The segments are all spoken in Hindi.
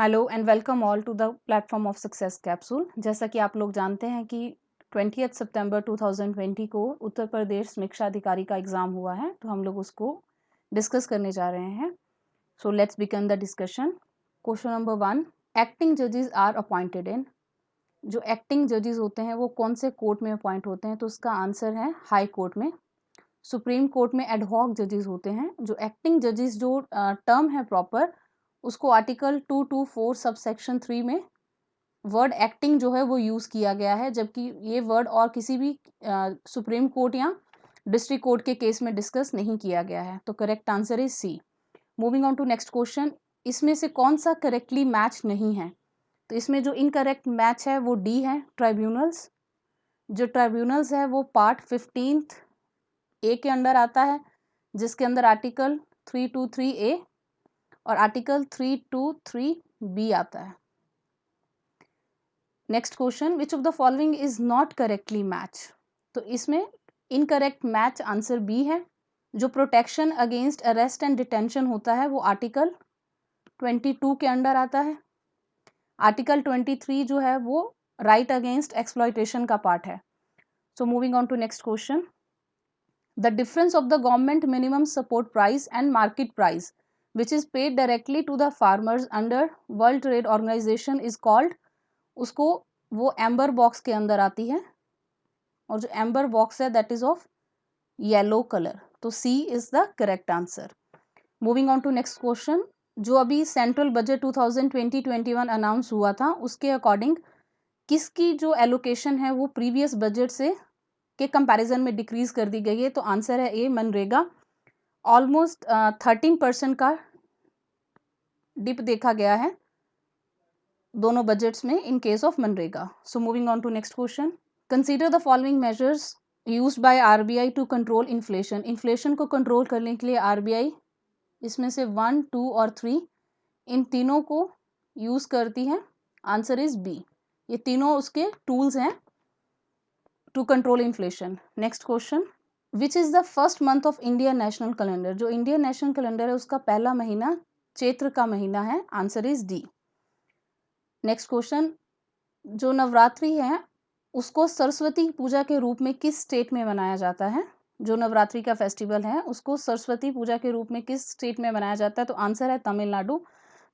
Hello and welcome all to the platform of success capsule. जैसा कि आप लोग जानते हैं कि 20 सितंबर 2020 को उत्तर प्रदेश समीक्षा अधिकारी का एग्ज़ाम हुआ है, तो हम लोग उसको डिस्कस करने जा रहे हैं। So let's begin the discussion. Question number 1, acting जजेस आर अपॉइंटेड इन। जो एक्टिंग जजेस होते हैं वो कौन से कोर्ट में अपॉइंट होते हैं? तो उसका आंसर है हाई कोर्ट में। सुप्रीम कोर्ट में एडहॉक जजेस होते हैं। जो एक्टिंग जजेस जो टर्म है प्रॉपर, उसको आर्टिकल 224 सब सेक्शन 3 में वर्ड एक्टिंग जो है वो यूज़ किया गया है, जबकि ये वर्ड और किसी भी सुप्रीम कोर्ट या डिस्ट्रिक्ट कोर्ट के केस में डिस्कस नहीं किया गया है। तो correct answer is C. Moving on to next question, इसमें से कौन सा करेक्टली मैच नहीं है? तो इसमें जो इनकरेक्ट मैच है वो डी है, ट्राइब्यूनल्स। जो ट्राइब्यूनल्स है वो पार्ट 15 ए के अंडर आता है, जिसके अंदर आर्टिकल 323 ए और आर्टिकल 323 बी आता है। Next question, which of the following is not correctly match? तो इसमें इनकरेक्ट मैच आंसर बी है। जो protection against arrest and detention होता है वो आर्टिकल 22 के अंडर आता है। आर्टिकल 23 जो है वो राइट अगेंस्ट एक्सप्लॉयटेशन का पार्ट है। So moving on to next question, the difference of the government minimum support price and market price which is paid directly to the farmers under world trade organisation is called. उसको वो एम्बर बॉक्स के अंदर आती है, और जो एम्बर बॉक्स है that is of yellow colour. तो C is the correct answer. Moving on to next question, जो अभी सेंट्रल बजट 2020-21 अनाउंस हुआ था, उसके अकॉर्डिंग किसकी जो एलोकेशन है वो प्रीवियस बजट से के कंपैरिजन में डिक्रीज कर दी गई है? तो आंसर है ए, मनरेगा। ऑलमोस्ट 13% का डिप देखा गया है दोनों बजट्स में in case of MNREGA. So moving on to next question, consider the following measures used by RBI to control inflation. Inflation को कंट्रोल करने के लिए आरबीआई इसमें से 1, 2 और 3 इन तीनों को यूज करती है। Answer is B. ये तीनों उसके टूल्स हैं to control inflation. Next question, which is the first month of India national calendar? जो इंडियन नेशनल कैलेंडर है उसका पहला महीना चैत्र का महीना है। Answer is D. Next question, जो नवरात्रि है उसको सरस्वती पूजा के रूप में किस स्टेट में मनाया जाता है? जो नवरात्रि का फेस्टिवल है उसको सरस्वती पूजा के रूप में किस स्टेट में मनाया जाता है? तो आंसर है तमिलनाडु।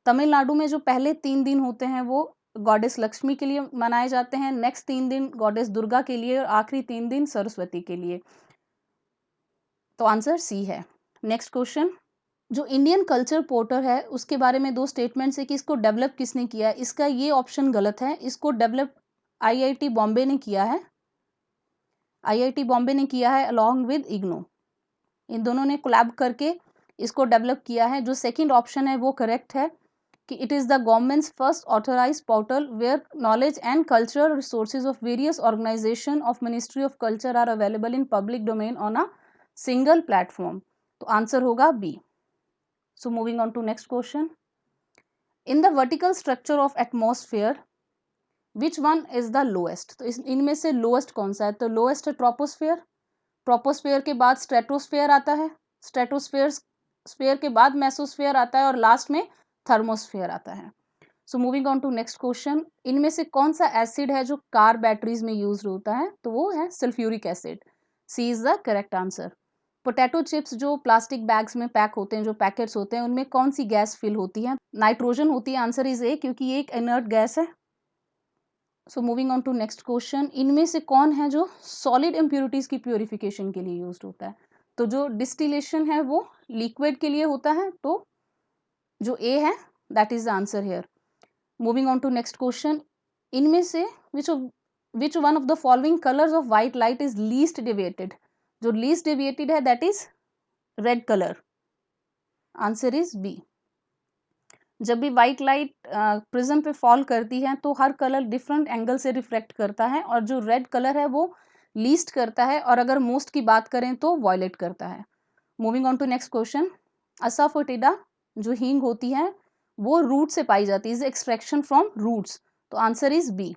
तमिलनाडु में जो पहले 3 दिन होते हैं वो गॉडेस लक्ष्मी के लिए मनाए जाते हैं, नेक्स्ट 3 दिन गॉडेस दुर्गा के लिए और आखिरी 3 दिन सरस्वती के लिए। तो आंसर सी है। नेक्स्ट क्वेश्चन, जो इंडियन कल्चर पोर्टल है उसके बारे में 2 स्टेटमेंट्स है कि इसको डेवलप किसने किया है। इसका ये ऑप्शन गलत है, इसको डेवलप आईआईटी बॉम्बे ने किया है। आईआईटी बॉम्बे ने किया है अलॉन्ग विद इग्नू। इन दोनों ने कोलैब करके इसको डेवलप किया है। जो सेकंड ऑप्शन है वो करेक्ट है कि it is the government's first authorised portal where knowledge and cultural resources of various organisation of ministry of culture are available in public domain on a single platform. तो आंसर होगा B. So moving on to next question, in the vertical structure of atmosphere which one is the lowest? तो इनमें से लोएस्ट कौन सा है? तो लोएस्ट है ट्रोपोस्फेयर। ट्रोपोस्फेयर के बाद स्ट्रेटोस्फेयर आता है, स्ट्रेटोस्फेयर स्फेयर के बाद मेसोस्फेयर आता है और लास्ट में थर्मोस्फेयर आता है। So moving on to next question, इनमें से कौन सा एसिड है जो कार बैटरीज में यूज होता है? तो वो है sulphuric acid. C is the correct answer. Potato chips जो प्लास्टिक बैग्स में पैक होते हैं, जो पैकेट्स होते हैं, उनमें कौन सी गैस फिल होती है? नाइट्रोजन होती है। आंसर इज ए, क्योंकि ये एक इनर्ट गैस है। So moving on to next question, इनमें से कौन है जो सॉलिड इम्प्योरिटीज की प्योरिफिकेशन के लिए यूज होता है? तो जो डिस्टिलेशन है वो लिक्विड के लिए होता है, तो जो ए है that is the answer here. Moving on to next question, इनमें से which one of the following colours of white light is least deviated? जो लीस्ट डेविएटेड है that is red colour. Answer is B. जब भी व्हाइट लाइट प्रिज्म पे फॉल करती है तो हर कलर डिफरेंट एंगल से रिफ्लेक्ट करता है, और जो रेड कलर है वो लीस्ट करता है, और अगर मोस्ट की बात करें तो वॉयलेट करता है। Moving on to next question, asafoetida जो हींग होती है वो रूट से पाई जाती है, इज एक्सट्रैक्शन फ्रॉम रूट्स। तो answer is B.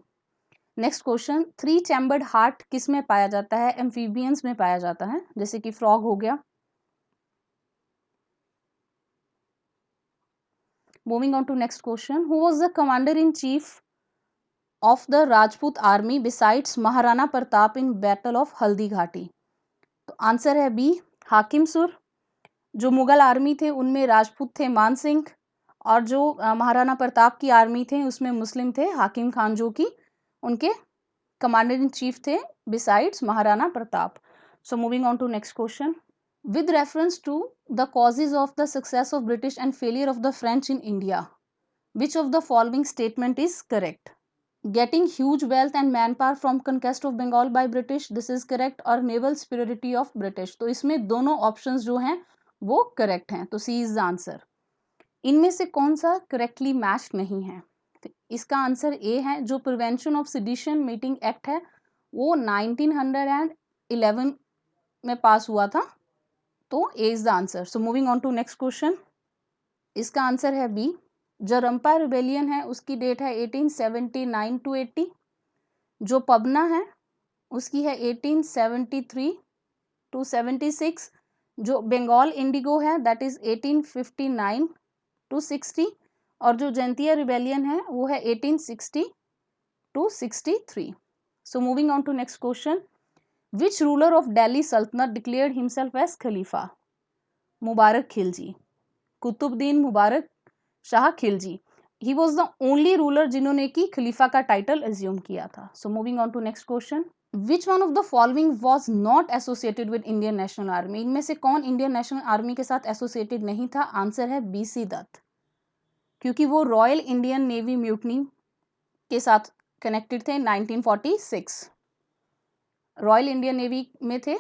Next question, 3 chambered heart किस में पाया जाता है? एम्फीबियंस में पाया जाता है, जैसे कि फ्रॉग हो गया। Moving on to next question. Who was the commander in chief of the Rajput army besides Maharana Pratap in Battle of Haldi Ghati? तो आंसर है बी, हाकिम सुर। जो मुगल आर्मी थे उनमें राजपूत थे मान सिंह, और जो महाराणा प्रताप की आर्मी थे उसमें मुस्लिम थे हाकिम खान, जो कि उनके कमांडर इन चीफ थे besides Maharana Pratap. So moving on to next question. With reference to the causes of the success of British and failure of the French in India, which of the following statement is correct? Getting huge wealth and manpower from conquest of Bengal by British, this is correct, और naval superiority of British, तो इसमें दोनों options जो हैं वो correct हैं, तो C is the answer. इनमें से कौन सा correctly matched नहीं है? इसका आंसर A है, जो prevention of sedition meeting act है वो 1911 में पास हुआ था, तो A is the answer. So moving on to next question. इसका आंसर है B. जो रंपा रिबेलियन है उसकी डेट है 1879 टू 80. जो पबना है उसकी है 1873 टू 76. जो बंगाल इंडिगो है दैट इज 1859 टू 60. और जो जैंतिया रिबेलियन है वो है 1860 to 63. So moving on to next question. Which ruler of Delhi sultanate declared himself as खलीफा? Mubarak Khilji, Qutbuddin Mubarak Shah Khilji. He was the only ruler जिन्होंने की खलीफा का टाइटल एज्यूम किया था. So moving on to next question. Which one of the following was not associated with Indian national army? इनमें से कौन इंडियन नेशनल आर्मी के साथ एसोसिएटेड नहीं था? आंसर है BC दत्त, क्योंकि वो रॉयल इंडियन नेवी म्यूटनी के साथ कनेक्टेड थे 1946. रॉयल इंडियन नेवी में थे.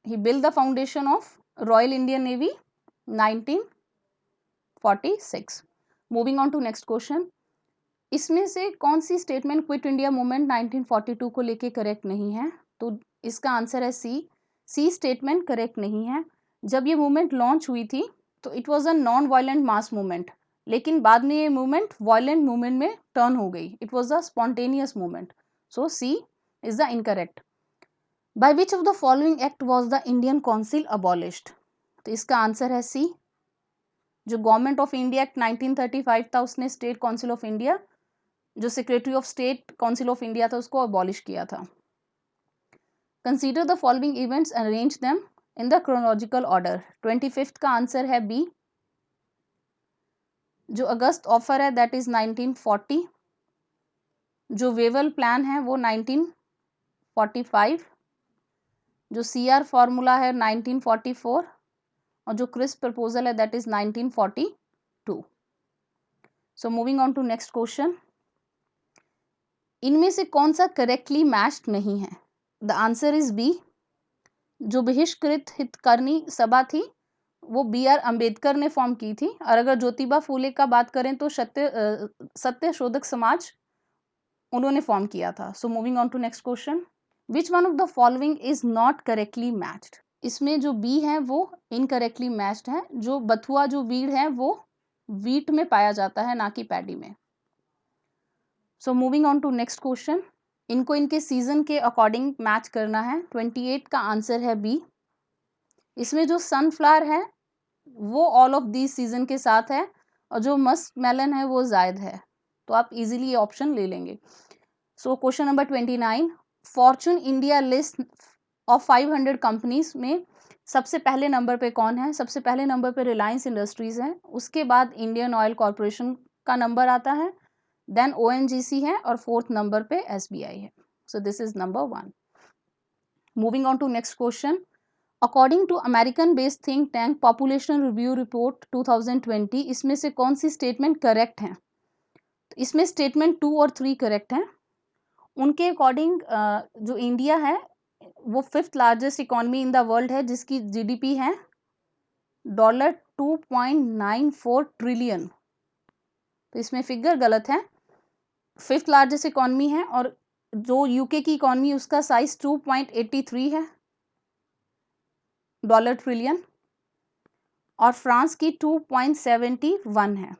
He build the foundation of royal Indian navy 1946. Moving on to next question. इसमें से कौन सी स्टेटमेंट क्विट इंडिया मूवमेंट 1942 को लेके करेक्ट नहीं है? तो इसका आंसर है सी स्टेटमेंट करेक्ट नहीं है. जब ये मूवमेंट लॉन्च हुई थी तो it was a non violent mass movement, लेकिन बाद में ये मूवमेंट वायलेंट मूवमेंट में टर्न हो गई. It was a spontaneous movement. So C is the incorrect. By which of the following act was the Indian council abolished? तो इसका आंसर है सी. जो गवर्नमेंट ऑफ इंडिया एक्ट 1935 था उसने स्टेट काउंसिल ऑफ इंडिया, जो secretary of state council of India था, उसको अबॉलिश किया था. Consider the following events, arrange them in the chronological order. 25 का आंसर है बी. जो अगस्त ऑफर है दैट इज 1940. जो वेवल प्लान है वो 1945. जो CR फॉर्मूला है 1944. और जो क्रिस्प प्रपोजल है that is 1942. So moving on to next question. इनमें से कौन सा करेक्टली मैच्ड नहीं है? The answer is B. जो बहिष्कृत हितकारिणी सभा थी वो BR अम्बेडकर ने फॉर्म की थी, और अगर ज्योतिबा फूले का बात करें तो सत्य शोधक समाज उन्होंने फॉर्म किया था. So moving on to next question. Which one of the following is not correctly matched? इसमें जो बी है वो इनकरेक्टली मैच्ड है. जो बथुआ जो वीड है वो वीट में पाया जाता है, ना कि पैडी में. So moving on to next question. इनको इनके सीजन के अकॉर्डिंग मैच करना है. 28 का आंसर है बी. इसमें जो सनफ्लावर है वो ऑल ऑफ दीज सीजन के साथ है, और जो मस्क मेलन है वो जायद है, तो आप इजीली ये ऑप्शन ले लेंगे. So question number 29. Fortune India list of 500 companies में सबसे पहले नंबर पे कौन है? सबसे पहले नंबर पे रिलायंस इंडस्ट्रीज है, उसके बाद इंडियन ऑयल कॉर्पोरेशन का नंबर आता है, देन ONGC है, और 4th नंबर पे SBI है. So this is number 1. Moving on to next question. According to American based think tank population review report 2020, इसमें से कौन सी स्टेटमेंट करेक्ट है? तो इसमें स्टेटमेंट 2 और 3 करेक्ट हैं. उनके अकॉर्डिंग जो इंडिया है वो 5th largest economy in the world है, जिसकी GDP है $2.94 ट्रिलियन. तो इसमें फिगर गलत है. 5th लार्जेस्ट इकोनॉमी है, और जो UK की इकोनॉमी उसका साइज 2.83 है डॉलर ट्रिलियन, और फ्रांस की 2.71 है.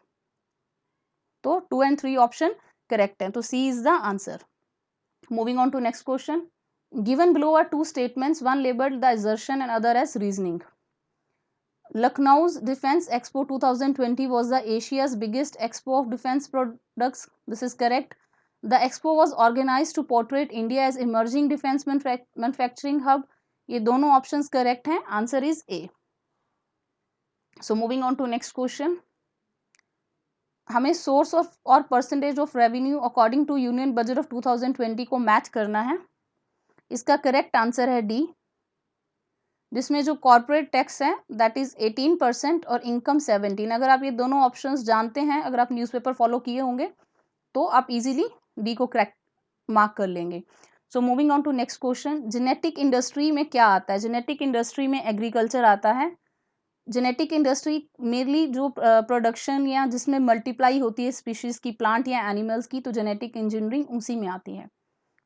तो 2 and 3 ऑप्शन करेक्ट है, तो C is the answer. Moving on to next question. Given below are 2 statements, one labelled the assertion and other as reasoning. Lucknow's Defense Expo 2020 was the Asia's biggest expo of defense products. This is correct. The expo was organized to portray India as emerging defense manufacturing hub. ये दोनों options correct हैं. Answer is A. So moving on to next question. हमें source of और percentage of revenue according to Union Budget of 2020 को match करना है. इसका correct answer है D, जिसमें जो कॉर्पोरेट टैक्स है दैट इज 18% और इनकम 17। अगर आप ये दोनों ऑप्शंस जानते हैं, अगर आप न्यूज़पेपर फॉलो किए होंगे तो आप इजीली डी को क्रैक मार्क कर लेंगे। So moving on to next question, genetic industry में क्या आता है? जेनेटिक इंडस्ट्री में एग्रीकल्चर आता है। जेनेटिक इंडस्ट्री मेनली जो प्रोडक्शन या जिसमें मल्टीप्लाई होती है स्पीशीज की, प्लांट या एनिमल्स की, तो जेनेटिक इंजीनियरिंग उसी में आती है।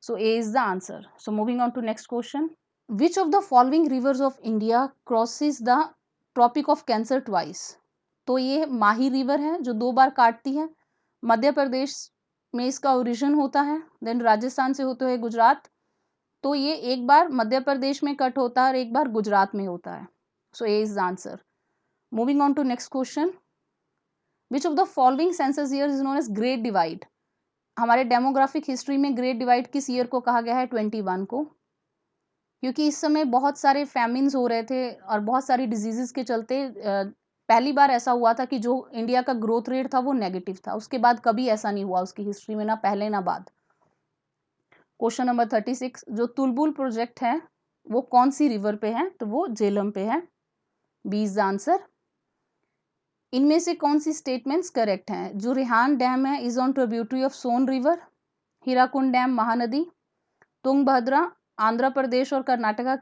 So A is the answer. So moving on to next question, Which of the following rivers of India crosses the Tropic of Cancer twice? तो ये माही रिवर है जो 2 बार काटती है। मध्य प्रदेश में इसका ओरिजिन होता है, देन राजस्थान से होते हुए गुजरात। तो ये एक बार मध्य प्रदेश में कट होता है और एक बार गुजरात में होता है। So A is the answer. Moving on to next question, which of the following census year is known as great divide? हमारे डेमोग्राफिक हिस्ट्री में ग्रेट डिवाइड किस ईयर को कहा गया है? 21 को, क्योंकि इस समय बहुत सारे फैमिन्स हो रहे थे और बहुत सारी डिजीजेस के चलते पहली बार ऐसा हुआ था कि जो इंडिया का ग्रोथ रेट था वो नेगेटिव था। उसके बाद कभी ऐसा नहीं हुआ उसकी हिस्ट्री में, ना पहले ना बाद। क्वेश्चन नंबर 36, जो तुलबुल प्रोजेक्ट है वो कौन सी रिवर पे है? तो वो झेलम पे है। B is the answer. इनमें से कौन सी स्टेटमेंट्स करेक्ट हैं? जो रिहान डैम है is on tributary of Son river, Hirakud dam Mahanadi, Tungabhadra Andhra Pradesh और कर्नाटका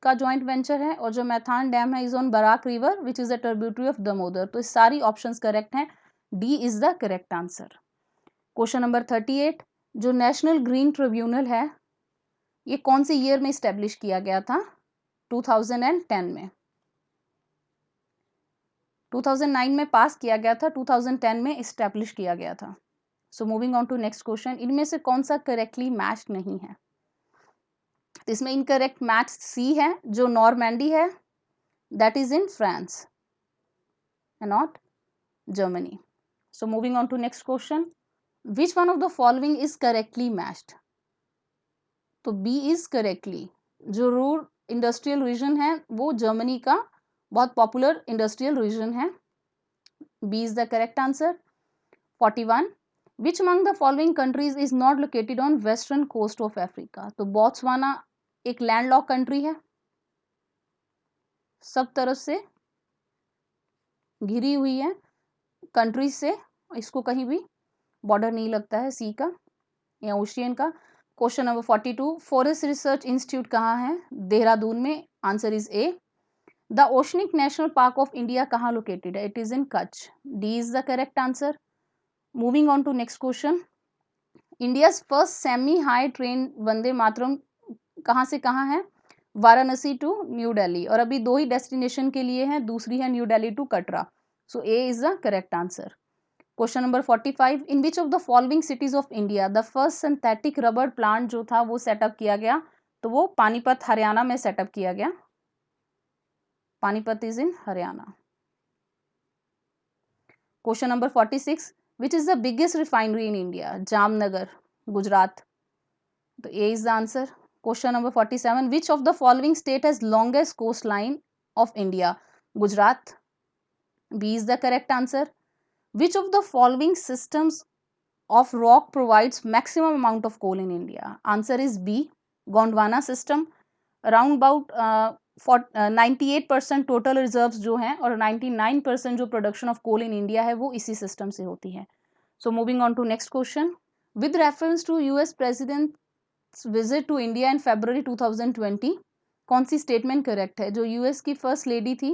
का जॉइंट वेंचर है, और जो मैथान डैम है is on Barak river which is the tributary of Damodar. तो सारी ऑप्शंस करेक्ट हैं। D is the correct answer. Question number 38, जो नेशनल ग्रीन ट्रिब्यूनल है ये कौन से ईयर में स्टैब्लिश किया गया था? 2010 में। 2009 में पास किया गया था, 2010 में स्टैब्लिश किया गया था। So moving on to next question, इनमें से कौन सा करेक्टली मैच नहीं है? तो इसमें इनकरेक्ट मैच सी है, जो नॉर्मैंडी है that is in France and not Germany. So moving on to next question, which one of the following is correctly matched? तो बी इज करेक्टली। जो रूर इंडस्ट्रियल रीजन है वो जर्मनी का बहुत पॉपुलर इंडस्ट्रियल रीजन है। B is the correct answer. 41, which among the following countries is not located on western coast of Africa? तो बोत्सवाना एक लैंडलॉक कंट्री है, सब तरफ से घिरी हुई है कंट्रीज से, इसको कहीं भी बॉर्डर नहीं लगता है सी का या ओशियन का। Question number 42, forest research institute कहाँ है? देहरादून में। Answer is A. The oceanic national park of India कहाँ लोकेटेड है? It is in Kutch. D is the correct answer. Moving on to next question, India's first semi high train Vande Mataram कहाँ से कहाँ है? वाराणसी टू न्यू दिल्ली, और अभी 2 ही डेस्टिनेशन के लिए है, दूसरी है new Delhi to Katra. So A is the correct answer. Question number 45, in which of the following cities of India the first synthetic rubber plant जो था वो सेटअप किया गया? तो वो पानीपत हरियाणा में सेटअप किया गया। Panipat is in Haryana. Question number 46, which is the biggest refinery in India? Jamnagar, Gujarat. तो A is the answer. Question number 47, which of the following state has longest coastline of India? Gujarat. B is the correct answer. Which of the following systems of rock provides maximum amount of coal in India? Answer is B, Gondwana system. Around about 98% total reserves जो हैं और 99% जो production of coal in India है वो इसी system से होती है। So moving on to next question. With reference to US President visit to India in February 2020, कौन सी स्टेटमेंट करेक्ट है? जो यूएस की फर्स्ट लेडी थी,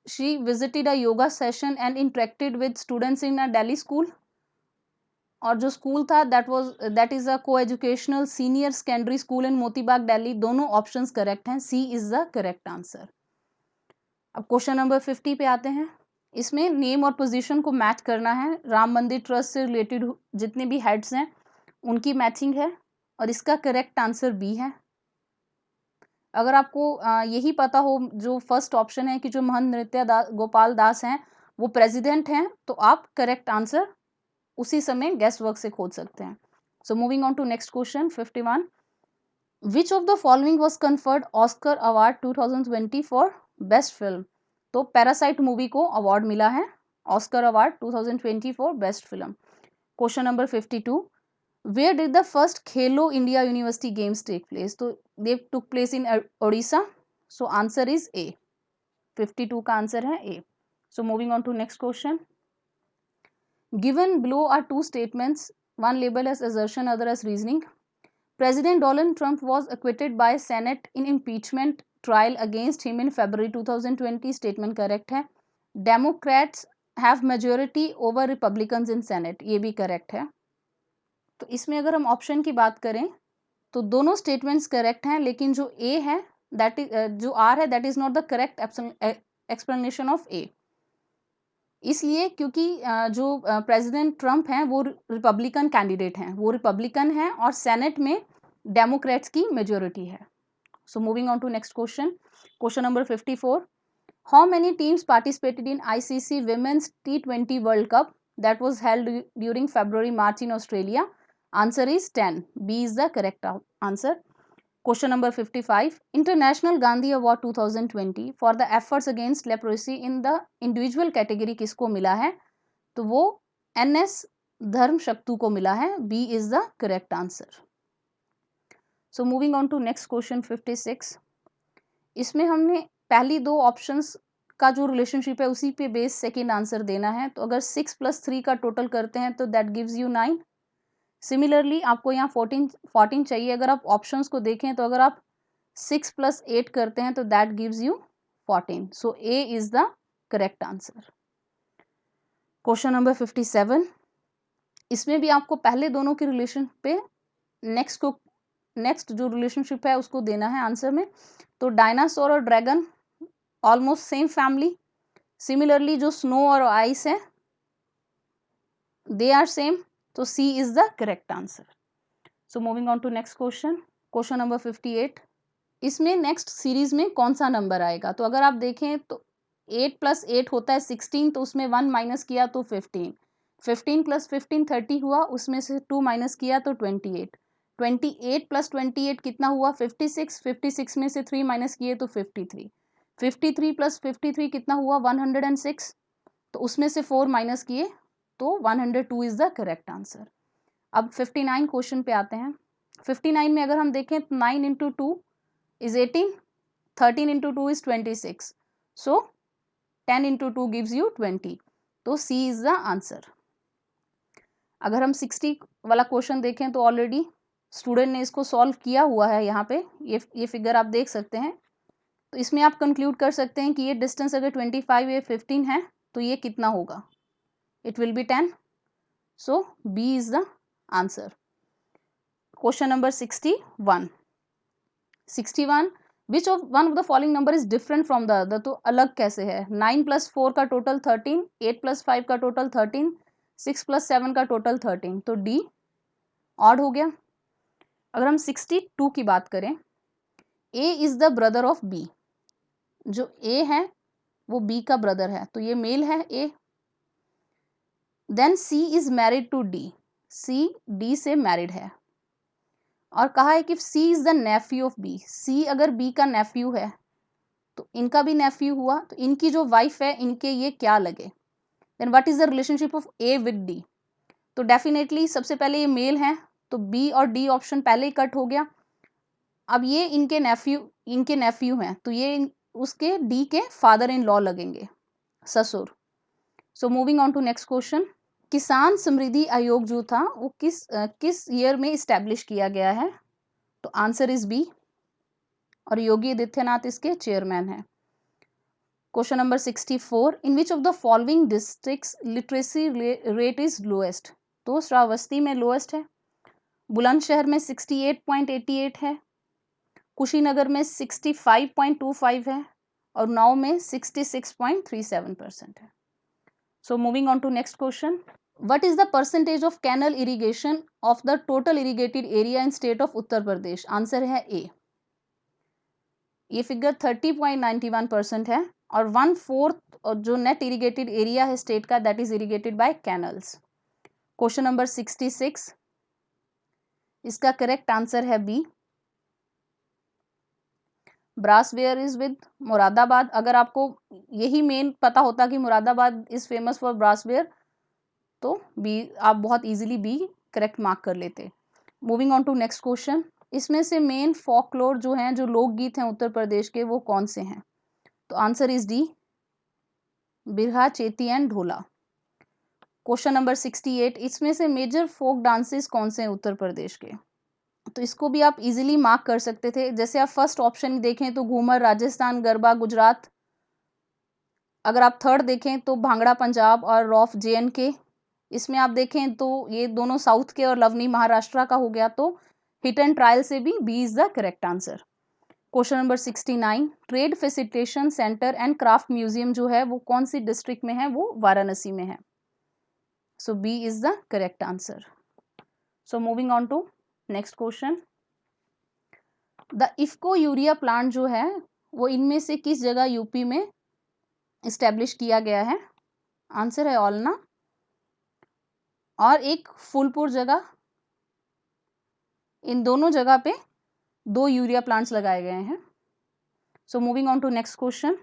she visited a yoga session and interacted with students in a Delhi school, और जो स्कूल था that is a coeducational senior secondary school in Motibagh Delhi. दोनों ऑप्शंस करेक्ट हैं। C is the correct answer. अब क्वेश्चन नंबर 50 पे आते हैं। इसमें नेम और पोजीशन को मैच करना है। राम मंदिर ट्रस्ट से रिलेटेड जितने भी हेड्स हैं उनकी मैचिंग है, और इसका करेक्ट आंसर बी है। अगर आपको यही पता हो जो फर्स्ट ऑप्शन है कि जो महंत गोपाल दास हैं वो प्रेसिडेंट हैं, तो आप करेक्ट आंसर उसी समय गेस्ट वर्क से खोज सकते हैं. So moving on to next question 51. Which of the following was conferred Oscar award 2020 for best film? तो पैरासाइट मूवी को अवार्ड मिला है Oscar award 2020 for best film. Question number 52. Where did the first Khelo India University Games take place? So they took place in Odisha. So answer is A. 52 का आंसर है A. So moving on to next question. Given below are two statements, one labeled as assertion, other as reasoning. President Donald Trump was acquitted by Senate in impeachment trial against him in February 2020. Statement correct है. Democrats have majority over Republicans in Senate. ये भी correct है. तो इसमें अगर हम ऑप्शन की बात करें तो दोनों स्टेटमेंट्स करेक्ट हैं, लेकिन जो ए है दैट इज जो आर है that is not the correct explanation of A. इसलिए क्योंकि जो प्रेसिडेंट ट्रंप हैं वो रिपब्लिकन कैंडिडेट हैं, वो रिपब्लिकन हैं और सेनेट में डेमोक्रेट्स की मेजोरिटी है. So moving on to next question. Question number 54. How many teams participated in ICC Women's T20 World Cup that was held during February-March in Australia? Answer is 10. B is the correct answer. Question number 55. International Gandhi Award 2020 for the efforts against leprosy in the individual category किसको मिला है? तो वो NS धर्मशक्तु को मिला है. B is the correct answer. So moving on to next question 56. इसमें हमने पहली दो ऑप्शंस का जो रिलेशनशिप है उसी पे बेस सेकेंड आंसर देना है. तो अगर 6 + 3 का टोटल करते हैं तो दैट गिव्स यू 9. सिमिलरली आपको यहाँ 14 चाहिए. अगर आप ऑप्शंस को देखें तो अगर आप 6 + 8 करते हैं तो that gives you 14. So A is the correct answer. Question number 57. इसमें भी आपको पहले दोनों के रिलेशन पे नेक्स्ट जो रिलेशनशिप है उसको देना है आंसर में. तो डायनासोर और dragon almost same family. Similarly जो स्नो और आइस है दे आर सेम. तो C is the correct answer. So moving on to next question. Question number 58. इसमें नेक्स्ट सीरीज में कौन सा नंबर आएगा? तो अगर आप देखें तो 8 + 8 होता है 16. तो उसमें 1 माइनस किया तो 15. 15 + 15 30 हुआ. उसमें से 2 माइनस किया तो 28. 28 + 28 कितना हुआ? 56. 56 में से 3 माइनस किए तो 53. 53 + 53 कितना हुआ? 106. तो उसमें से 4 माइनस किए तो 102 इज द करेक्ट आंसर. अब 59 क्वेश्चन पे आते हैं. 59 में अगर हम देखें तो 9 × 2 is 18. 13 × 2 is 26. So 10 × 2 gives you 20. तो C is the answer. अगर हम 60 वाला क्वेश्चन देखें तो ऑलरेडी स्टूडेंट ने इसको सॉल्व किया हुआ है. यहाँ पे ये फिगर आप देख सकते हैं. तो इसमें आप कंक्लूड कर सकते हैं कि ये डिस्टेंस अगर 25 या 15 है तो ये कितना होगा? It will be 10. So B is the answer. Question number 61. 61. Which of one of the following number is different from the other? तो अलग कैसे है? 9 + 4 का टोटल 13, 8 + 5 का टोटल 13, 6 + 7 का टोटल 13. तो D ऑड हो गया. अगर हम 62 की बात करें, A is the brother of B. जो A है वो B का ब्रदर है, तो ये मेल है A. Then C is married to D. C D से मैरिड है और कहा है कि C is the nephew of B. C अगर B का नेफ्यू है तो इनका भी नेफ्यू हुआ, तो इनकी जो वाइफ है इनके ये क्या लगे? Then what is the relationship of A with D? तो डेफिनेटली सबसे पहले ये मेल है, तो B और D ऑप्शन पहले ही कट हो गया. अब ये इनके नेफ्यू हैं, तो ये उसके D के फादर इन लॉ लगेंगे, ससुर. So moving on to next question. Kisan Samriddhi आयोग जो था वो किस ईयर में इस्टेब्लिश किया गया है? तो आंसर इज बी और योगी आदित्यनाथ इसके चेयरमैन हैं. Question number 64. In which of the following districts literacy rate is lowest? तो श्रावस्ती में लोएस्ट है, बुलंदशहर में 68.88 है, कुशीनगर में 65.25 है और नौ में 66.37% है. So moving on to next question. What is the percentage of canal irrigation of the total irrigated area in state of Uttar Pradesh? Answer है A. ये फिगर 30.91% है, और 1/4 जो नेट इरीगेटेड एरिया है स्टेट का, that is irrigated by canals. Question number 66, इसका करेक्ट आंसर है B, brassware is with Moradabad. अगर आपको यही मेन पता होता कि Moradabad is famous for brassware, तो बी आप बहुत इजीली बी करेक्ट मार्क कर लेते। Moving on to next question, इसमें से मेन फोकलोर जो हैं, जो लोकगीत हैं उत्तर प्रदेश के, वो कौन से हैं? तो आंसर इज डी, बिरहा, चेती एंड ढोला। क्वेश्चन नंबर 68, इसमें से मेजर फोक डांसेस कौन से हैं उत्तर प्रदेश के? तो इसको भी आप इजीली मार्क कर सकते थे। जैसे आप फर्स्ट ऑप्शन देखें तो घूमर राजस्थान, गरबा गुजरात। अगर आप थर्ड देखें तो भांगड़ा पंजाब और रॉफ JNK। इसमें आप देखें तो ये दोनों साउथ के और लवनी महाराष्ट्र का हो गया, तो हिट एंड ट्रायल से भी B is the correct answer. Question number 69, trade facilitation centre and craft museum जो है वो कौन सी डिस्ट्रिक्ट में है? वो वाराणसी में है। So B is the correct answer. So moving on to next question, the IFFCO urea plant जो है वो इनमें से किस जगह यूपी में इस्टेब्लिश किया गया है? आंसर है ऑलना, और एक फूलपुर जगह। इन दोनों जगह पे 2 यूरिया प्लांट्स लगाए गए हैं। So moving on to next question,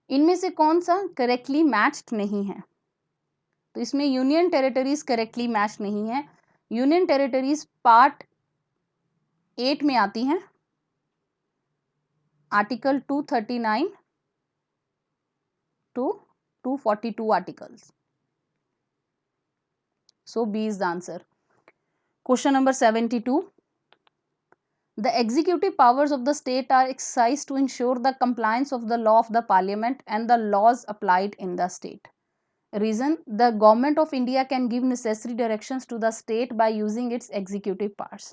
इनमें से कौन सा करेक्टली मैच्ड नहीं है? तो इसमें यूनियन टेरिटरीज करेक्टली मैच नहीं है। यूनियन टेरिटरीज पार्ट 8 में आती हैं, article 239 to 242 articles. So B is the answer. Question number 72, the executive powers of the state are exercised to ensure the compliance of the law of the parliament and the laws applied in the state. Reason, the government of India can give necessary directions to the state by using its executive powers.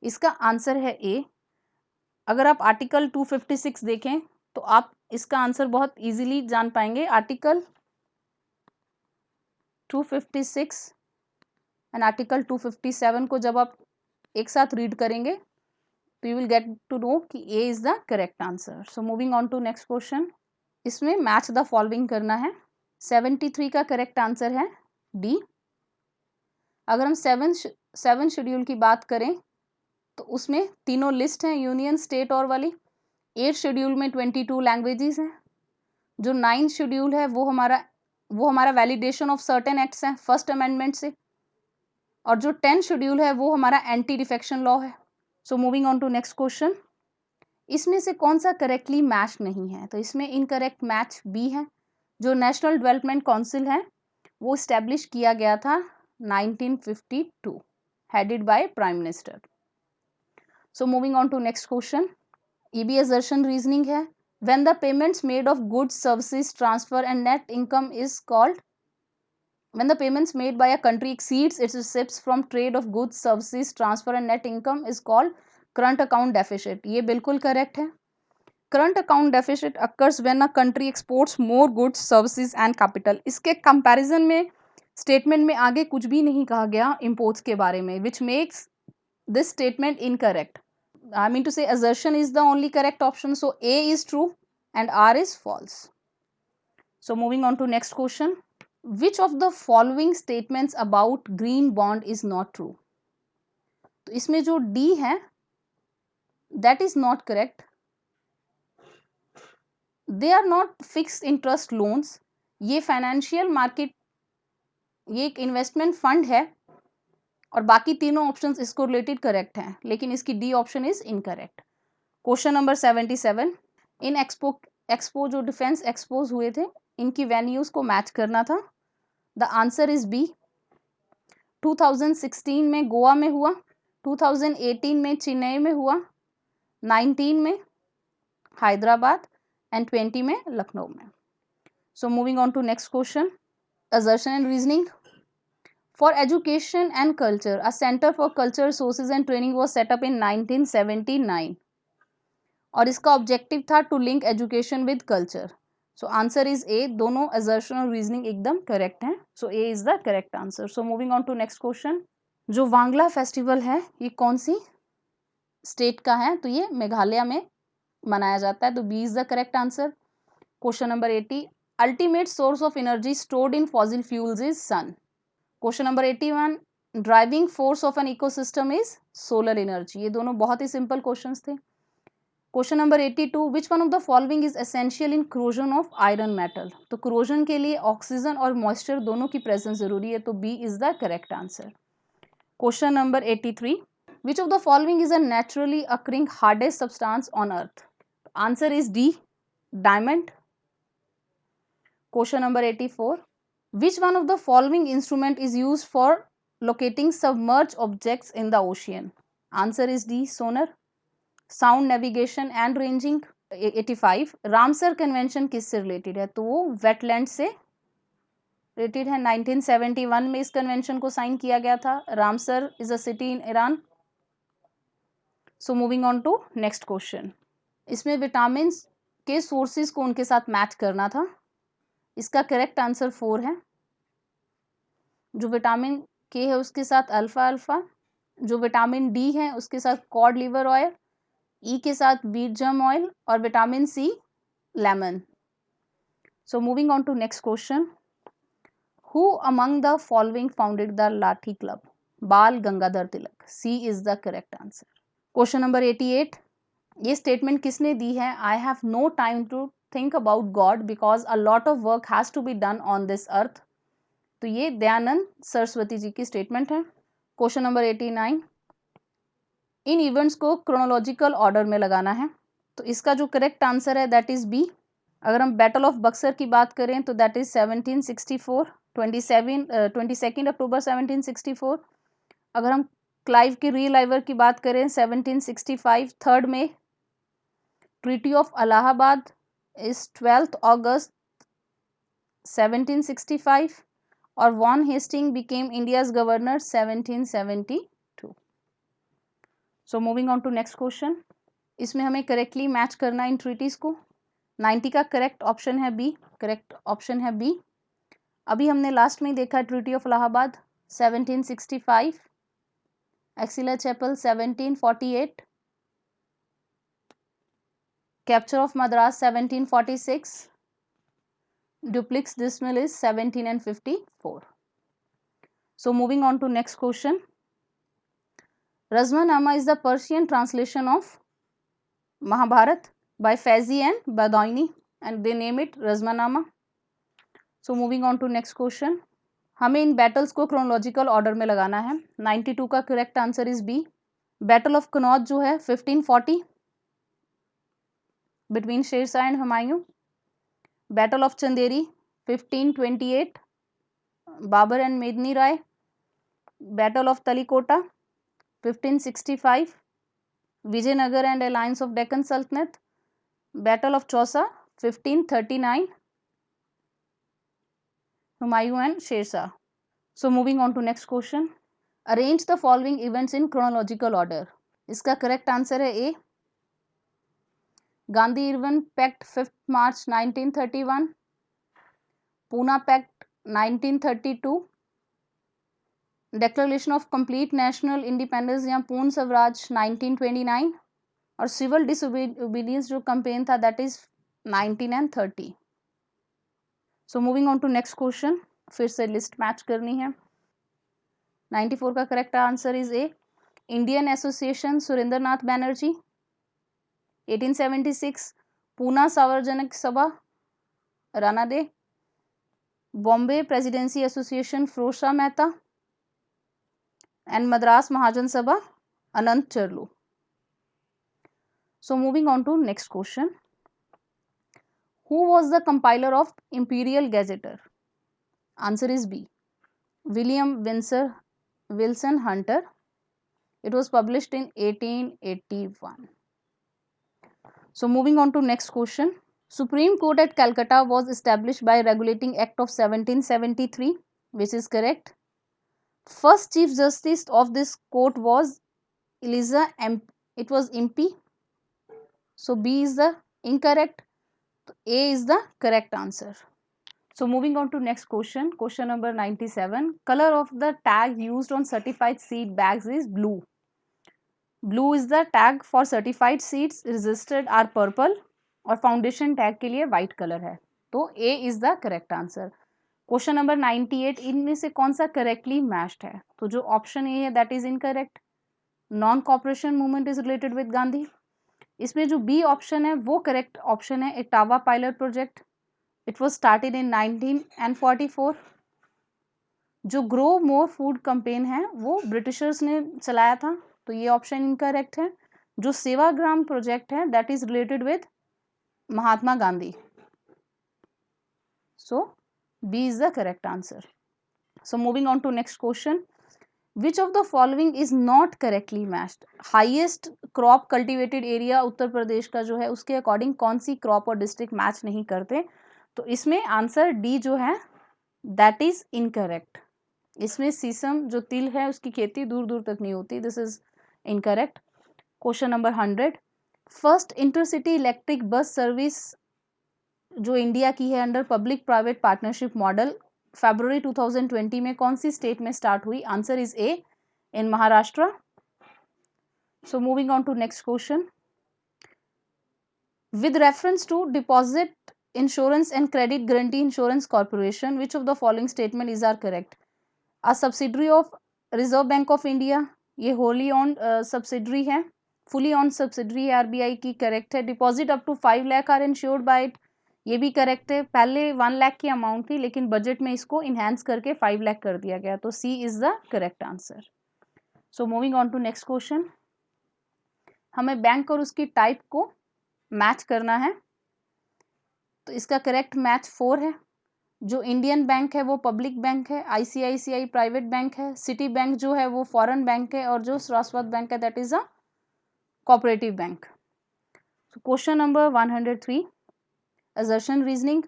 इसका आंसर है ए। अगर आप आर्टिकल 256 देखें तो आप इसका आंसर बहुत इजीली जान पाएंगे। आर्टिकल 256 एंड आर्टिकल 257 को जब आप एक साथ रीड करेंगे तो you will get to know कि A is the correct answer. So moving on to next question, इसमें मैच द फॉलोइंग करना है। 73 का करेक्ट आंसर है डी। अगर हम सेवन शेड्यूल की बात करें तो उसमें तीनों लिस्ट हैं, यूनियन, स्टेट और वाली। 8 शेड्यूल में 22 लैंग्वेजेस हैं। जो 9 शेड्यूल है वो हमारा वैलिडेशन ऑफ सर्टेन एक्ट्स हैं फर्स्ट अमेंडमेंट से, और जो 10 शेड्यूल है वो हमारा एंटी डिफेक्शन लॉ है। So moving on to next question, इसमें से कौन सा करेक्टली मैच नहीं है? तो इसमें इनकरेक्ट मैच बी है। जो नेशनल डेवलपमेंट काउंसिल है वो इस्टेब्लिश किया गया था 1952, headed by prime minister. So moving on to next question, ये भी असर्शन रीजनिंग है। When the payments made of goods services transfer and net income is called, when the payments made by a country exceeds its receipts from trade of goods, services, transfer and net income is called current account deficit. ये बिल्कुल करेक्ट है। Current account deficit occurs when a country exports more goods, services and capital. इसके कंपैरिजन में स्टेटमेंट में आगे कुछ भी नहीं कहा गया इंपोर्ट्स के बारे में, which makes this statement incorrect. I mean to say assertion is the only correct option, so A is true and R is false. So moving on to next question, which of the following statements about green bond is not true? तो इसमें जो D है that is not correct. They are not fixed interest loans. ये फाइनेंशियल मार्केट, ये एक इन्वेस्टमेंट फंड है, और बाकी तीनों ऑप्शंस इसको रिलेटेड करेक्ट हैं, लेकिन इसकी D option is incorrect. Question number 77, in expo जो डिफेंस एक्सपोज हुए थे इनकी वेन्यूज को मैच करना था। The answer is B. 2016 में गोवा में हुआ, 2018 में चेन्नई में हुआ, 19 में हैदराबाद एंड 20 में लखनऊ में। So moving on to next question, assertion and reasoning. For education and culture, a center for culture resources and training was set up in 1979, और इसका ऑब्जेक्टिव था to link education with culture. So answer is A. दोनों assertion और रीजनिंग एकदम करेक्ट हैं, so A is the correct answer. So moving on to next question, जो वांगला फेस्टिवल है ये कौन सी स्टेट का है? तो ये मेघालय में मनाया जाता है, तो B is the correct answer. Question number 80, ultimate source of energy stored in fossil fuels is sun. Question number 81, driving force of an ecosystem is solar energy. ये दोनों बहुत ही सिंपल क्वेश्चंस थे। Question number 82, which one of the following is essential in corrosion of iron metal. तो क्रोजन के लिए ऑक्सीजन और मॉइस्चर दोनों की प्रेजेंस जरूरी है, तो B is the correct answer. Question number 83, which of the following is a naturally occurring hardest substance on earth. Answer is D, diamond. Question number 84, which one of the following instrument is used for locating submerged objects in the ocean? Answer is D, sonar. Sound navigation and ranging. 85, Ramsar convention किससे रिलेटेड है? तो वो वेटलैंड से रिलेटेड है। 1971 में इस कन्वेंशन को साइन किया गया था। Ramsar is a city in Iran. So moving on to next question. इसमें विटामिन के सोर्सेज को उनके साथ मैच करना था। इसका करेक्ट आंसर 4 है। जो विटामिन के है उसके साथ अल्फा अल्फा, जो विटामिन डी है उसके साथ कॉड लिवर ऑयल, ई के साथ बीट जम ऑयल, और vitamin C lemon. So moving on to next question, who among the following founded the lathi club? Bal Gangadhar Tilak. C is the correct answer. Question number 88, ये स्टेटमेंट किसने दी है? I have no time to think about god because a lot of work has to be done on this earth. तो ये दयानंद सरस्वती जी की स्टेटमेंट है। क्वेश्चन नंबर 89, इन इवेंट्स को क्रोनोलॉजिकल ऑर्डर में लगाना है, तो इसका जो करेक्ट आंसर है दैट इज बी। अगर हम बैटल ऑफ बक्सर की बात करें तो दैट इज 1764, 22 अक्टूबर 1764। अगर हम क्लाइव की रीलाइवर की बात करें 1765, 3 मई। Treaty of Allahabad is 12 August 1765, और Warren Hastings became India's governor 1772। So moving on to next question. इसमें हमें करेक्टली मैच करना इन ट्रीटीज को। 90 का करेक्ट ऑप्शन है बी, करेक्ट ऑप्शन है बी। अभी हमने लास्ट में देखा treaty of Allahabad 1765, Aix la Chapelle 1748, capture of Madras 1746, Dupleix dismissal is 1754। So moving on to next question. Razmnama is the Persian translation of Mahabharat by Faizi and Badauni, and they name it Razmanama. So moving on to next question. हमें इन बैटल्स को क्रोनोलॉजिकल ऑर्डर में लगाना है। 92 का correct answer is B. Battle of Kannauj जो है 1540 between Sher Shah and Humayun. Battle of Chanderi 1528 Babur and Medini Rai. Battle of Talikota 1565 Vijayanagara and alliance of Deccan सल्तनत। Battle of Chausa 1539 Humayun and Sher Shah. So moving on to next question. Arrange the following events in chronological order. इसका करेक्ट आंसर है ए। Gandhi Irwin pact 5 March 1931, Poona pact 1932, declaration of complete national independence या पूर्ण स्वराज 1929, और सिविल डिसोबीडियंस जो कैंपेन था that is 19 and 30। So moving on to next question. फिर से लिस्ट मैच करनी है। 94 का correct answer is A. Indian association Surendra Nath Banerjee. 1876 Poona Sarvajanik Sabha Ranade. Bombay presidency association Firoz Shah Mehta, and Madras Mahajan Sabha Anant चरलू। So moving on to next question. Who was the compiler of imperial gazetteer? Answer is B, William Wilson Hunter. It was published in 1881. So moving on to next question. Supreme Court at Calcutta was established by Regulating Act of 1773, which is correct. First Chief Justice of this court was Eliza M. It was MP. So B is the incorrect. A is the correct answer. So moving on to next question. Question number 97. Color of the tag used on certified seed bags is blue. Blue is the tag for certified seeds, registered are purple, और फाउंडेशन टैग के लिए वाइट कलर है। तो A is the correct answer. Question number 98, इनमें से कौन सा करेक्टली मैच्ड है? तो जो ऑप्शन ए है that is incorrect, non cooperation movement is related with Gandhi. इसमें जो बी ऑप्शन है वो करेक्ट ऑप्शन है, Etawah pilot project, it was started in 1944। जो ग्रो मोर फूड कैंपेन है वो ब्रिटिशर्स ने चलाया था, तो ये ऑप्शन इनकरेक्ट है। जो सेवाग्राम प्रोजेक्ट है that is related with Mahatma Gandhi, so B is the correct answer. So moving on to next question, which of the following is not correctly matched? Highest crop cultivated area Uttar Pradesh का जो है उसके अकॉर्डिंग कौन सी क्रॉप और डिस्ट्रिक्ट मैच नहीं करते? तो इसमें आंसर डी जो है दैट इज इनकरेक्ट। इसमें सीसम जो तिल है उसकी खेती दूर दूर तक नहीं होती, this is incorrect. Question number 100, first intercity electric bus service जो इंडिया की है under public private partnership model फरवरी 2020 में कौन सी स्टेट में स्टार्ट हुई? Answer is A, in Maharashtra. So moving on to next question, with reference to deposit insurance and credit guarantee insurance corporation, which of the following statement is are correct? A subsidiary of Reserve Bank of India, ये wholly owned subsidiary है, fully owned subsidiary है RBI की, करेक्ट है। Deposit up to 5 lakh are insured by it, ये भी करेक्ट है। पहले 1 लाख की अमाउंट थी लेकिन बजट में इसको इन्हांस करके 5 लाख कर दिया गया, तो C is the correct answer. So moving on to next question, हमें बैंक और उसकी टाइप को मैच करना है, तो इसका करेक्ट मैच 4 है। जो इंडियन बैंक है वो पब्लिक बैंक है, आईसीआईसीआई प्राइवेट बैंक है, सिटी बैंक जो है वो फॉरेन बैंक है, और जो शाश्वत बैंक है that is a cooperative bank. Question number 103, assertion reasoning,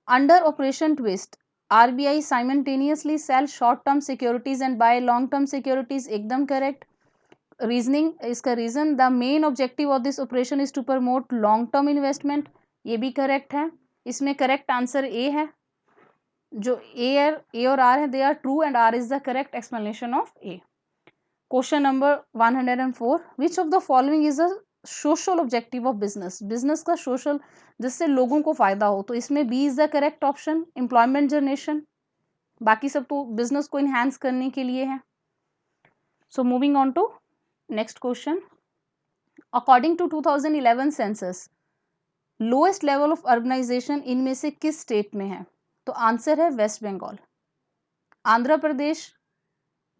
under operation twist RBI simultaneously sell short term securities and buy long term securities, एकदम करेक्ट। रीजनिंग, इसका reason, the main objective of this operation is to promote long term investment, ये भी करेक्ट है। इसमें करेक्ट आंसर ए है। जो ए और आर है they are true and R is the correct explanation of A. Question number 104, which of the following is the social objective of business? Business का सोशल जिससे लोगों को फायदा हो, तो इसमें B is the correct option, employment generation. बाकी सब तो बिजनेस को इन्हांस करने के लिए है। So moving on to next question, according to 2011 census lowest level of urbanization इनमें से किस स्टेट में है? तो आंसर है वेस्ट बंगाल। आंध्र प्रदेश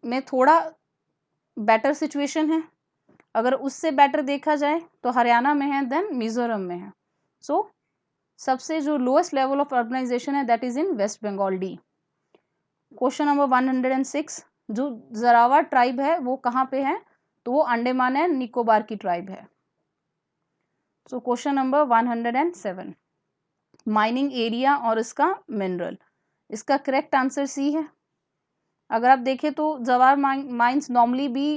में थोड़ा बेटर सिचुएशन है, अगर उससे बेटर देखा जाए तो हरियाणा में है, देन मिजोरम में है। सो सबसे जो लोएस्ट लेवल ऑफ अर्बनाइजेशन है that is in West Bengal, D. Question number 106, जो जरावा ट्राइब है वो कहाँ पे है? तो वो अंडमान एंड निकोबार की ट्राइब है। So question number 107, mining area और इसका मिनरल, इसका करेक्ट आंसर सी है। अगर आप देखें तो जवाहर माइंस नॉर्मली भी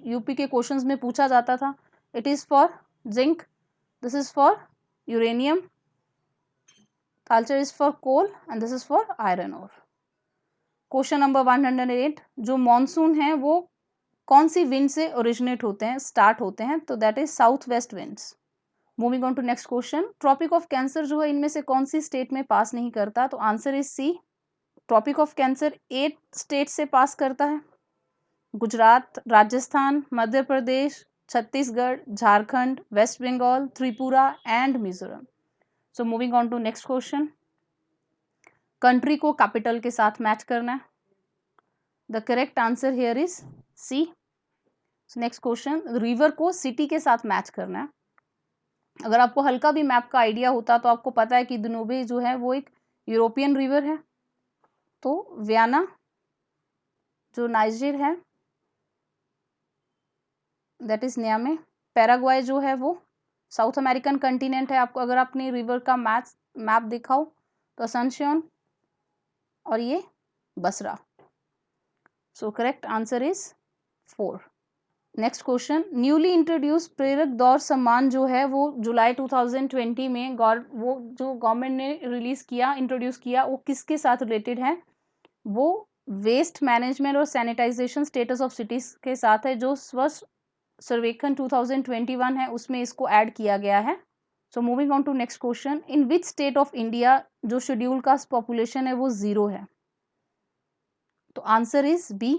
यूपी के क्वेश्चंस में पूछा जाता था। It is for zinc, this is for uranium, Talcher is for coal and this is for iron ore. Question number 108, जो मॉनसून है वो कौन सी विंड से ओरिजिनेट होते हैं, स्टार्ट होते हैं? तो that is south west winds. Moving on to next question, tropic of cancer जो है इनमें से कौन सी स्टेट में पास नहीं करता? तो answer is C, tropic of cancer 8 state से पास करता है, Gujarat, Rajasthan, Madhya Pradesh, Chhattisgarh, Jharkhand, West Bengal, Tripura and Mizoram. So moving on to next question, country को कैपिटल के साथ मैच करना है, the correct answer here is C. Next question, river को सिटी के साथ मैच करना है। अगर आपको हल्का भी मैप का आइडिया होता तो आपको पता है कि दुनोबे जो है वो एक यूरोपियन रिवर है, तो वियना जो नाइजर है दैट इज नियामे, पैराग्वाय जो है वो साउथ अमेरिकन कंटिनेंट है। आपको अगर आपने रिवर का मैप दिखाओ तो असंशियोन और ये Basra. So correct answer is 4। Next question, newly introduce Prerak Daur सम्मान जो है वो जुलाई 2020 में वो जो गवर्नमेंट ने रिलीज किया, इंट्रोड्यूस किया, वो किसके साथ रिलेटेड है? वो वेस्ट मैनेजमेंट और सैनिटाइजेशन स्टेटस ऑफ सिटीज के साथ है, जो स्वच्छ सर्वेक्षण 2021 है उसमें इसको ऐड किया गया है। So moving on to next question, in which state of India जो शेड्यूल कास्ट पॉपुलेशन है वो 0 है? तो आंसर इज बी।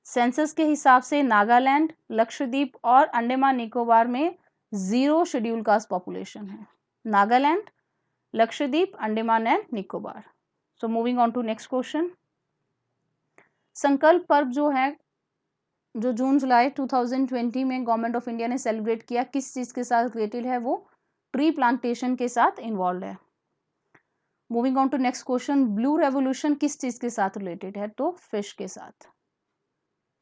सेंसस के हिसाब से नागालैंड, लक्षद्वीप और अंडमान निकोबार में 0 शेड्यूल कास्ट पॉपुलेशन है। Nagaland, Lakshadweep, Andaman and Nicobar. So moving on to next question, Sankalp Parv जो है जो जून जुलाई 2020 में गवर्नमेंट ऑफ इंडिया ने सेलिब्रेट किया, किस चीज के साथ रिलेटेड है? वो ट्री प्लांटेशन के साथ इन्वॉल्व है। Moving on to next question, blue revolution किस चीज के साथ रिलेटेड है? तो फिश के साथ,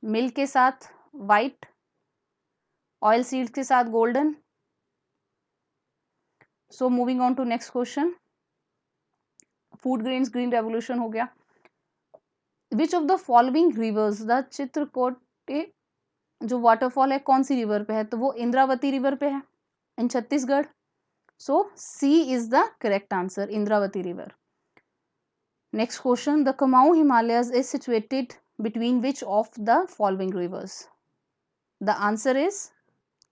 मिल्क के साथ वाइट, ऑयल सीड्स के साथ golden. So moving on to next question, food grains green revolution हो गया। Which of the following rivers, the Chitrakote जो वाटरफॉल है कौन सी रिवर पे है? तो वो इंद्रावती रिवर पे है in Chhattisgarh. So C is the correct answer, Indravati river. Next question, the Kumaon Himalayas is situated between which of the following rivers? The answer is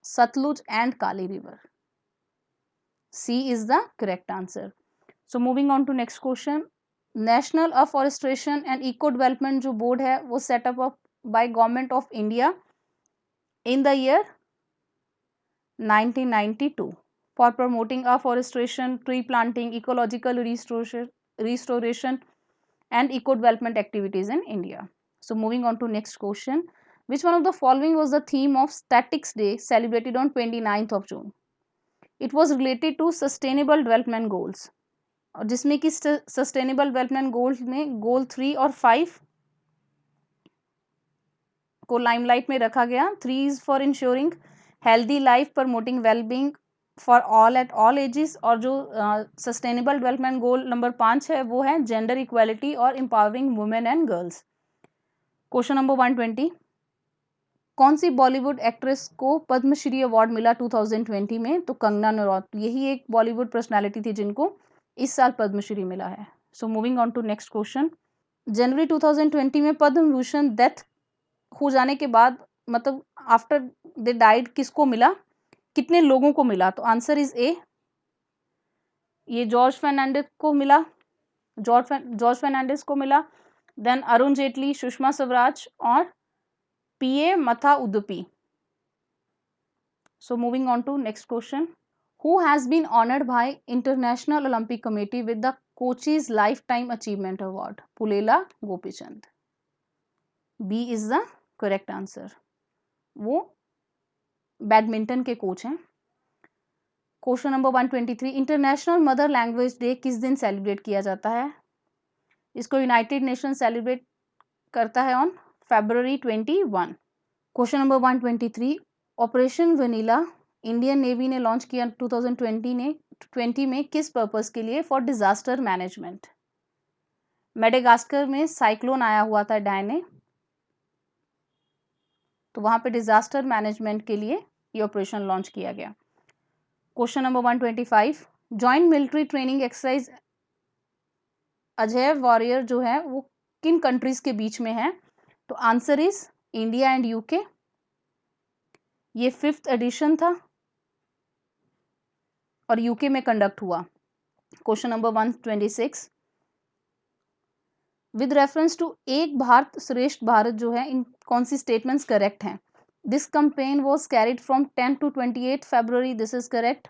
Satluj and Kali river. C is the correct answer. So moving on to next question, National Afforestation and Eco Development जो board है वो set up by Government of India in the year 1992 for promoting afforestation, tree planting, ecological restoration and eco development activities in India. So moving on to next question, which one of the following was the theme of Statics Day celebrated on 29th of June? It was related to Sustainable Development Goals, और जिसमें कि Sustainable Development Goals में गोल 3 और 5 को लाइमलाइट में रखा गया। 3 is for ensuring healthy life, promoting well-being for all at all ages, और जो Sustainable Development Goal नंबर 5 है वो है Gender Equality और Empowering Women and Girls। Question number 120, कौन सी बॉलीवुड एक्ट्रेस को पद्मश्री अवार्ड मिला 2020 में? तो कंगना रनौत, यही एक बॉलीवुड पर्सनालिटी थी जिनको इस साल पद्मश्री मिला है। So moving on to next question, जनवरी 2020 में पद्म भूषण डेथ हो जाने के बाद, मतलब आफ्टर दे डाइड, किसको मिला, कितने लोगों को मिला? तो आंसर इज ए, ये जॉर्ज फर्नांडिस को मिला, जॉर्ज फर्नांडिस को मिला, देन अरुण जेटली, सुषमा स्वराज और पीए मथा उदुपी। So moving on to next question, who has been honoured by International Olympic Committee with the coaches life time achievement award? Pullela Gopichand. B is the correct answer, वो बैडमिंटन के कोच हैं। Question number 123, International Mother Language Day किस दिन सेलिब्रेट किया जाता है? इसको यूनाइटेड नेशन सेलिब्रेट करता है on February 21। Question number 123, operation vanilla Indian navy ने लॉन्च किया 2020 में किस पर्पस के लिए? For disaster management. मेडागास्कर में साइक्लोन आया हुआ था डायने, तो वहां पे डिजास्टर मैनेजमेंट के लिए ये ऑपरेशन लॉन्च किया गया। Question number 125, joint military training exercise Ajay warrior जो है वो किन कंट्रीज के बीच में है? तो answer is India and UK. ये 5th एडिशन था और यूके में कंडक्ट हुआ। Question number 126, with reference to Ek Bharat Shreshtha Bharat जो है, इन कौन सी स्टेटमेंट्स करेक्ट हैं? This campaign was carried from 10 to 28 February, this is correct.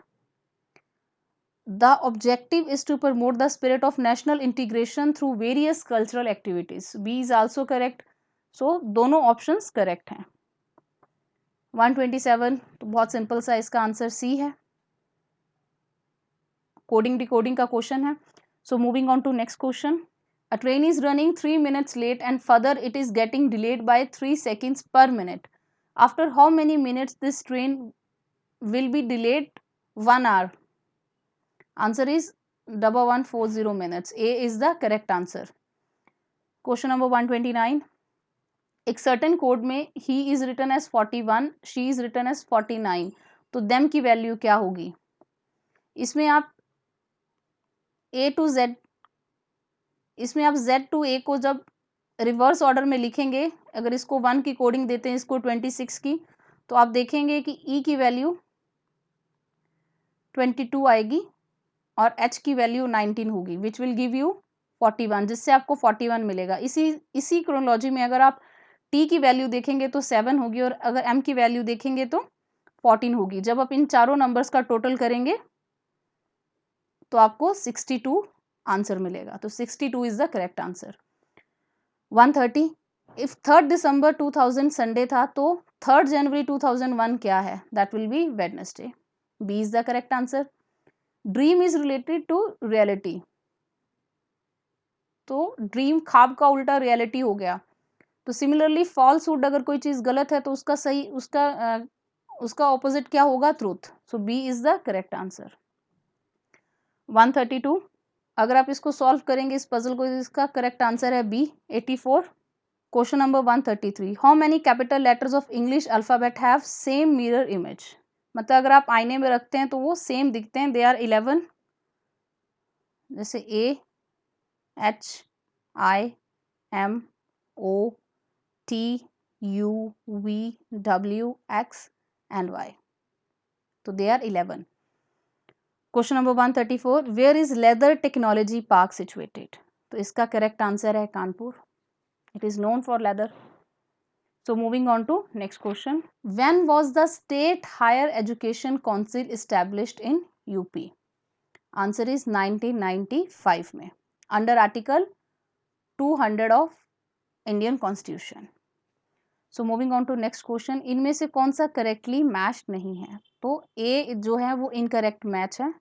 The objective is to promote the spirit of national integration through various cultural activities, B is also correct. सो दोनों ऑप्शंस करेक्ट हैं। 127, तो बहुत सिंपल सा, इसका आंसर सी है, कोडिंग डिकोडिंग का क्वेश्चन है। So moving on to next question, a train is running 3 minutes late and further it is getting delayed by 3 seconds per minute. After how many minutes this train will be delayed? 1 hour. Answer is 1140 minutes. A is the correct answer. Question number 129, एक certain code में he is written as 41, she is written as 49, तो them की वैल्यू क्या होगी? इसमें आप A to Z, इसमें आप Z to A को जब रिवर्स ऑर्डर में लिखेंगे, अगर इसको 1 की कोडिंग देते हैं, इसको 26 की, तो आप देखेंगे कि ई की वैल्यू 22 आएगी और एच की वैल्यू 19 होगी, विच विल गिव यू 41, जिससे आपको 41 मिलेगा। इसी क्रोनोलॉजी में अगर आप टी की वैल्यू देखेंगे तो 7 होगी और अगर एम की वैल्यू देखेंगे तो 14 होगी। जब आप इन चारों नंबर्स का टोटल करेंगे तो आपको 62 आंसर मिलेगा। तो 62 is the correct answer. 130, if 3 दिसंबर 2000 संडे था तो 3 जनवरी 2001 क्या है? That will be Wednesday. B is the correct answer. Dream is related to reality, तो ड्रीम ख्वाब का उल्टा रियलिटी हो गया। तो सिमिलरली फॉल्सहुड, अगर कोई चीज गलत है तो उसका सही उसका ऑपोजिट क्या होगा? Truth. So B is the correct answer. 132, अगर आप इसको सॉल्व करेंगे इस पजल को, इसका करेक्ट आंसर है B 84। Question number 133, how many capital letters of English alphabet have same mirror image? मतलब अगर आप आईने में रखते हैं तो वो सेम दिखते हैं। दे आर 11, जैसे A, H, I, M, O, T, U, V, W, X and Y. तो they are 11। Question number 134, where is leather technology park situated? तो इसका करेक्ट आंसर है Kanpur. It is known for leather. So moving on to next question. When was the State Higher Education Council established in UP? Answer is 1995 में, under Article 200 of Indian Constitution. So moving on to next question. इनमें से कौन सा करेक्टली मैच नहीं है? तो ए जो है वो इनकरेक्ट मैच है।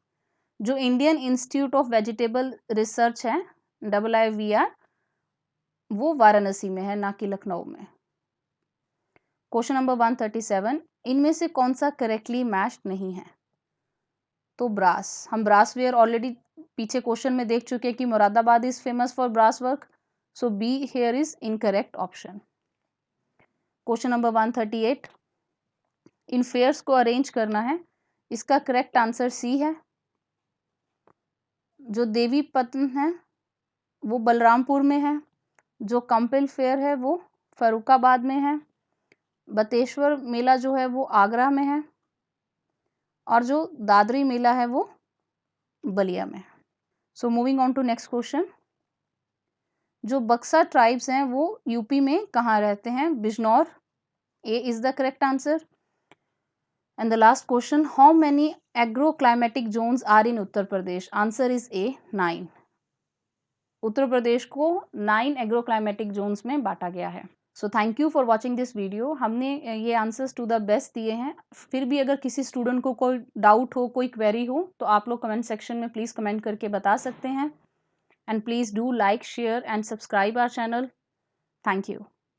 जो Indian institute of vegetable research है IIVR, वो वाराणसी में है, ना कि लखनऊ में। क्वेश्चन नंबर 137, इनमें से कौन सा करेक्टली मैच नहीं है? तो ब्रास। हम ब्रास वेयर ऑलरेडी पीछे क्वेश्चन में देख चुके हैं कि Moradabad is famous for brass work. So B here is incorrect option. Question number 138, in pairs को अरेंज करना है, इसका करेक्ट आंसर सी है। जो देवी पत्न है वो बलरामपुर में है, जो कंपिल फेयर है वो फरुखाबाद में है, बतेश्वर मेला जो है वो आगरा में है, और जो दादरी मेला है वो बलिया में। So moving on to next question. जो बक्सा ट्राइब्स हैं वो यूपी में कहाँ रहते हैं? Bijnor. A is the correct answer. And the last question, how many agro climatic zones are in Uttar Pradesh? Answer is A 9। Uttar Pradesh को 9 एग्रो क्लाइमेटिक जोन्स में बांटा गया है। So thank you for watching this video. हमने ये आंसर्स टू द बेस्ट दिए हैं। फिर भी अगर किसी स्टूडेंट को कोई डाउट हो, कोई क्वेरी हो, तो आप लोग कमेंट सेक्शन में प्लीज़ कमेंट करके बता सकते हैं। And please do like, share and subscribe our channel. Thank you.